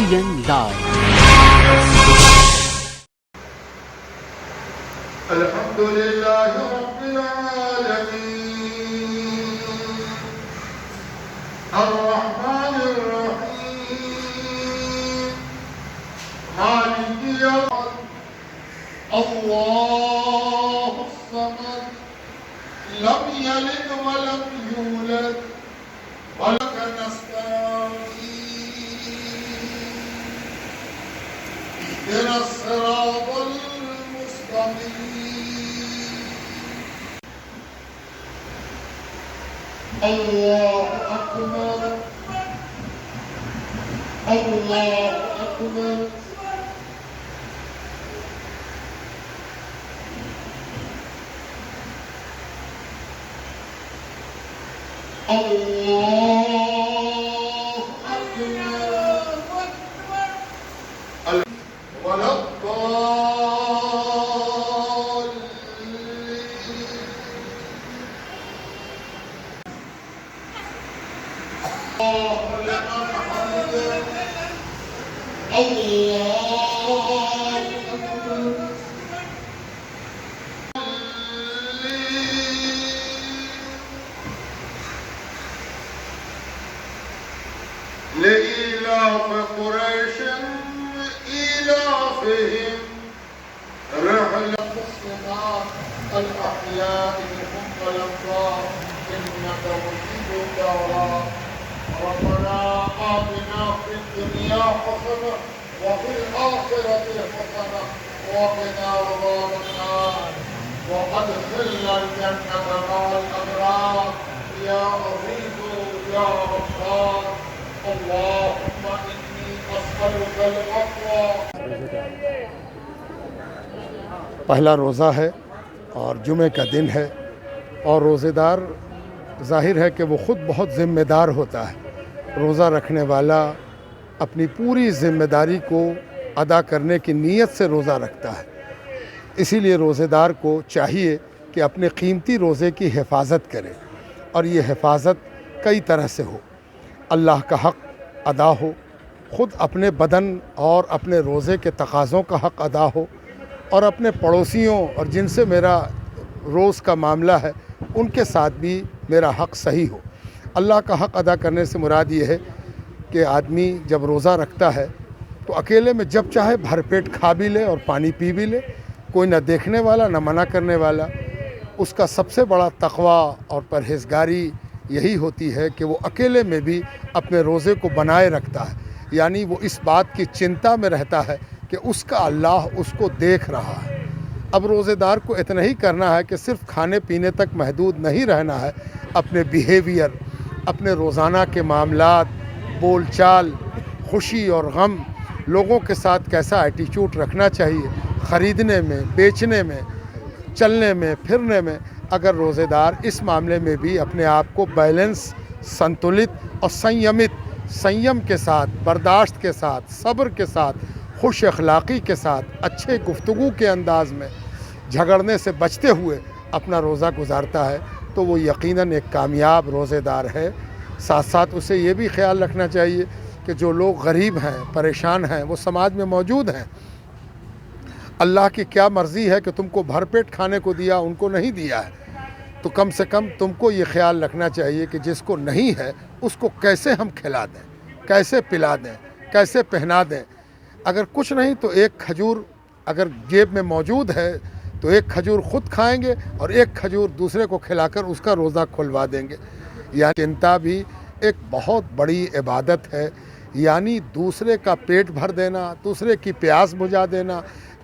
STN Live. الحمد لله رب العالمين الرحمن الرحيم مالك يوم الله الصمد لم يلد ولم يولد ولك نستعين اهدنا الصراط المستقيم الله أكبر الله أكبر الله أكبر ولا الضالين الله لمن حمده الله أكبر لإيلاف قريش إيلافهم رحلة الصناع الأحياء منهم والأموات إنك مجيب الدعوات ربنا آتنا في الدنيا حسنة وفي الآخرة حسنة وقنا عذاب النار وأدخلنا الجنة مع الأبرار يا عزيز يا غفار اللهم إني أسألك العفو. پہلا روزہ ہے اور جمعہ کا دن ہے اور روزے دار ظاہر ہے کہ وہ خود بہت ذمہ دار ہوتا ہے. روزہ رکھنے والا اپنی پوری ذمہ داری کو ادا کرنے کی نیت سے روزہ رکھتا ہے. اسی لیے روزے دار کو چاہیے کہ اپنے قیمتی روزے کی حفاظت کرے اور یہ حفاظت کئی طرح سے ہو. اللہ کا حق ادا ہو، خود اپنے بدن اور اپنے روزے کے تقاضوں کا حق ادا ہو، اور اپنے پڑوسیوں اور جن سے میرا روز کا معاملہ ہے ان کے ساتھ بھی میرا حق صحیح ہو. اللہ کا حق ادا کرنے سے مراد یہ ہے کہ آدمی جب روزہ رکھتا ہے تو اکیلے میں جب چاہے بھر پیٹ کھا بھی لے اور پانی پی بھی لے، کوئی نہ دیکھنے والا نہ منع کرنے والا. اس کا سب سے بڑا تقویٰ اور پرہیزگاری یہی ہوتی ہے کہ وہ اکیلے میں بھی اپنے روزے کو بنائے رکھتا ہے، یعنی وہ اس بات کی چنتا میں رہتا ہے کہ اس کا اللہ اس کو دیکھ رہا ہے. اب روزے دار کو اتنا ہی کرنا ہے کہ صرف کھانے پینے تک محدود نہیں رہنا ہے، اپنے بیہیویئر، اپنے روزانہ کے معاملات، بول چال، خوشی اور غم، لوگوں کے ساتھ کیسا ایٹیچیوڈ رکھنا چاہیے، خریدنے میں، بیچنے میں، چلنے میں، پھرنے میں. اگر روزے دار اس معاملے میں بھی اپنے آپ کو بیلنس، سنتولت اور سنیم کے ساتھ، برداشت کے ساتھ، صبر کے ساتھ، خوش اخلاقی کے ساتھ، اچھے گفتگو کے انداز میں، جھگڑنے سے بچتے ہوئے اپنا روزہ گزارتا ہے تو وہ یقیناً ایک کامیاب روزے دار ہے. ساتھ ساتھ اسے یہ بھی خیال رکھنا چاہیے کہ جو لوگ غریب ہیں، پریشان ہیں، وہ سماج میں موجود ہیں. اللہ کی کیا مرضی ہے کہ تم کو بھر پیٹ کھانے کو دیا، ان کو نہیں دیا ہے. تو کم سے کم تم کو یہ خیال رکھنا چاہیے کہ جس کو نہیں ہے اس کو کیسے ہم کھلا دیں، کیسے پلا دیں، کیسے پہنا دیں. اگر کچھ نہیں تو ایک کھجور اگر جیب میں موجود ہے تو ایک کھجور خود کھائیں گے اور ایک کھجور دوسرے کو کھلا کر اس کا روزہ کھلوا دیں گے. یعنی چنتا بھی ایک بہت بڑی عبادت ہے، یعنی دوسرے کا پیٹ بھر دینا، دوسرے کی پیاس بجھا دینا،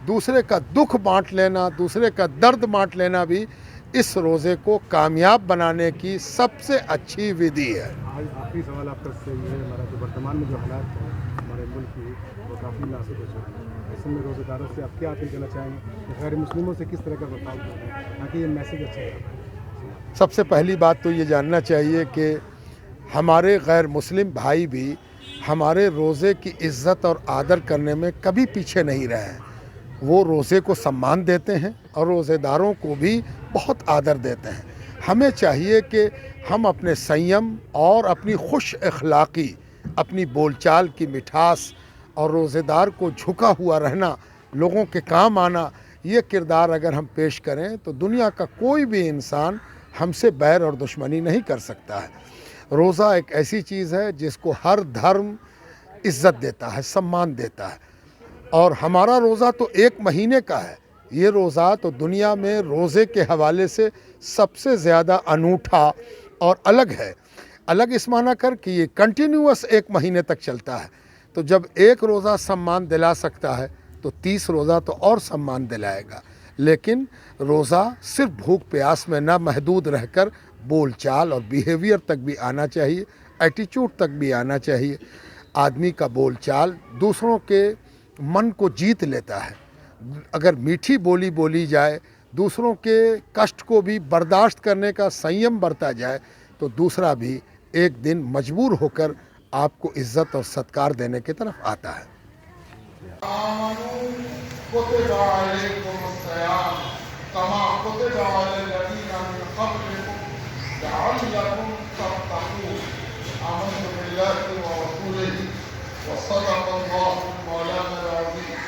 دوسرے کا دکھ بانٹ لینا، دوسرے کا درد بانٹ لینا بھی اس روزے کو کامیاب بنانے کی سب سے اچھی ودھی ہے. آخری سوال آپ کا سے یہ ہے، ہمارا جو ورتمان میں جو حالات ہیں ہمارے ملک کی وہ کافی ناسک ہو چکے ہیں. ایسے میں روزے داروں سے آپ کیا اپیل کرنا چاہیں گے کہ غیر مسلموں سے کس طرح کا برتاؤ کرنا ہے تاکہ یہ میسیج اچھا ہے؟ سب سے پہلی بات تو یہ جاننا چاہیے کہ ہمارے غیر مسلم بھائی بھی ہمارے روزے کی عزت اور آدر کرنے میں کبھی پیچھے نہیں رہے ہیں. وہ روزے کو سمان دیتے ہیں اور روزے داروں کو بھی بہت آدر دیتے ہیں. ہمیں چاہیے کہ ہم اپنے سنیم اور اپنی خوش اخلاقی، اپنی بول چال کی مٹھاس اور روزے دار کو جھکا ہوا رہنا، لوگوں کے کام آنا، یہ کردار اگر ہم پیش کریں تو دنیا کا کوئی بھی انسان ہم سے بیر اور دشمنی نہیں کر سکتا ہے۔ روزہ ایک ایسی چیز ہے جس کو ہر دھرم عزت دیتا ہے، سمان دیتا ہے، اور ہمارا روزہ تو 1 مہینے کا ہے۔ یہ روزہ تو دنیا میں روزے کے حوالے سے سب سے زیادہ انوٹھا اور الگ ہے۔ الگ اس معنی کر کہ یہ کنٹینیوس 1 مہینے تک چلتا ہے، تو جب ایک روزہ سمان دلا سکتا ہے تو 30 روزہ تو اور سمان دلائے گا۔ لیکن روزہ صرف بھوک پیاس میں نہ محدود رہ کر بول چال اور بیہیویئر تک بھی آنا چاہیے، ایٹیچیوڈ تک بھی آنا چاہیے۔ آدمی کا بول چال دوسروں کے من کو جیت لیتا ہے۔ اگر میٹھی بولی بولی جائے، دوسروں کے کشٹ کو بھی برداشت کرنے کا سنیم برتا جائے، تو دوسرا بھی ایک دن مجبور ہو کر آپ کو عزت اور ستکار دینے کی طرف آتا ہے۔ آمنوا كتب عليكم الصيام كما كتب على الذين من قبلكم لعلكم تتقون آمنت بالله ورسوله وصدق الله مولانا العظيم.